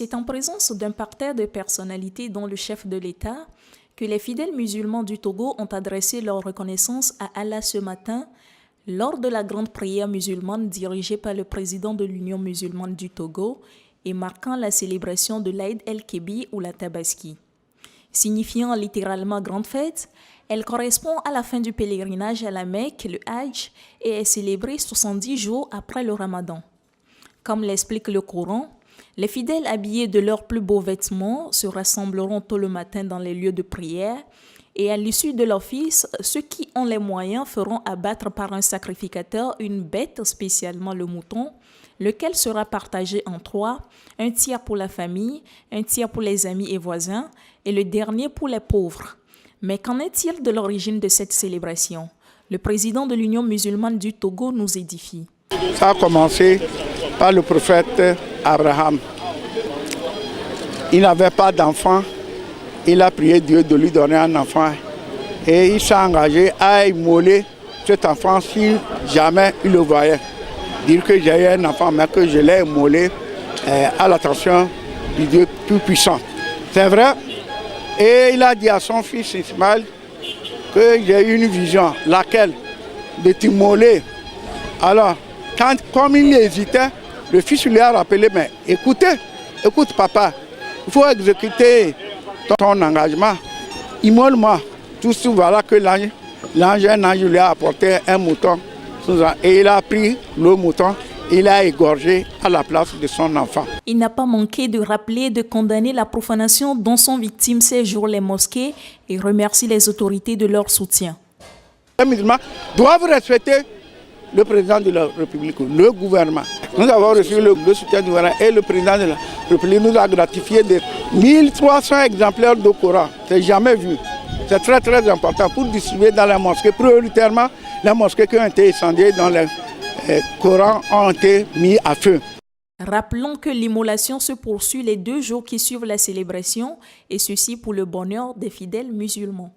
C'est en présence d'un parterre de personnalités dont le chef de l'État que les fidèles musulmans du Togo ont adressé leur reconnaissance à Allah ce matin lors de la grande prière musulmane dirigée par le président de l'Union musulmane du Togo et marquant la célébration de l'Aïd el-Kébi ou la Tabaski. Signifiant littéralement grande fête, elle correspond à la fin du pèlerinage à la Mecque, le Hajj, et est célébrée 70 jours après le Ramadan. Comme l'explique le Coran, les fidèles habillés de leurs plus beaux vêtements se rassembleront tôt le matin dans les lieux de prière et à l'issue de l'office, ceux qui ont les moyens feront abattre par un sacrificateur une bête, spécialement le mouton, lequel sera partagé en 3, un tiers pour la famille, un tiers pour les amis et voisins et le dernier pour les pauvres. Mais qu'en est-il de l'origine de cette célébration? Le président de l'Union musulmane du Togo nous édifie. Ça a commencé par le prophète Abraham. Il n'avait pas d'enfant. Il a prié Dieu de lui donner un enfant. Et il s'est engagé à immoler cet enfant si jamais il le voyait. Dire que j'ai eu un enfant, mais que je l'ai immolé à l'attention du Dieu tout-puissant. C'est vrai. Et il a dit à son fils Ismaël que j'ai eu une vision, laquelle de t'immoler. Alors, comme il hésitait, le fils lui a rappelé, mais écoute papa, il faut exécuter ton engagement. Immole-moi. Tout ce voilà que un ange lui a apporté un mouton. Et il a pris le mouton, il l'a égorgé à la place de son enfant. Il n'a pas manqué de rappeler et de condamner la profanation dont sont victimes ces jours les mosquées et remercie les autorités de leur soutien. Les musulmans doivent respecter le président de la République, le gouvernement. Nous avons reçu le soutien du gouvernement et le président de la République nous a gratifié de 1300 exemplaires de Coran. C'est jamais vu. C'est très très important pour distribuer dans les mosquées, prioritairement les mosquées qui ont été incendiées dans les Corans ont été mis à feu. Rappelons que l'immolation se poursuit les 2 jours qui suivent la célébration et ceci pour le bonheur des fidèles musulmans.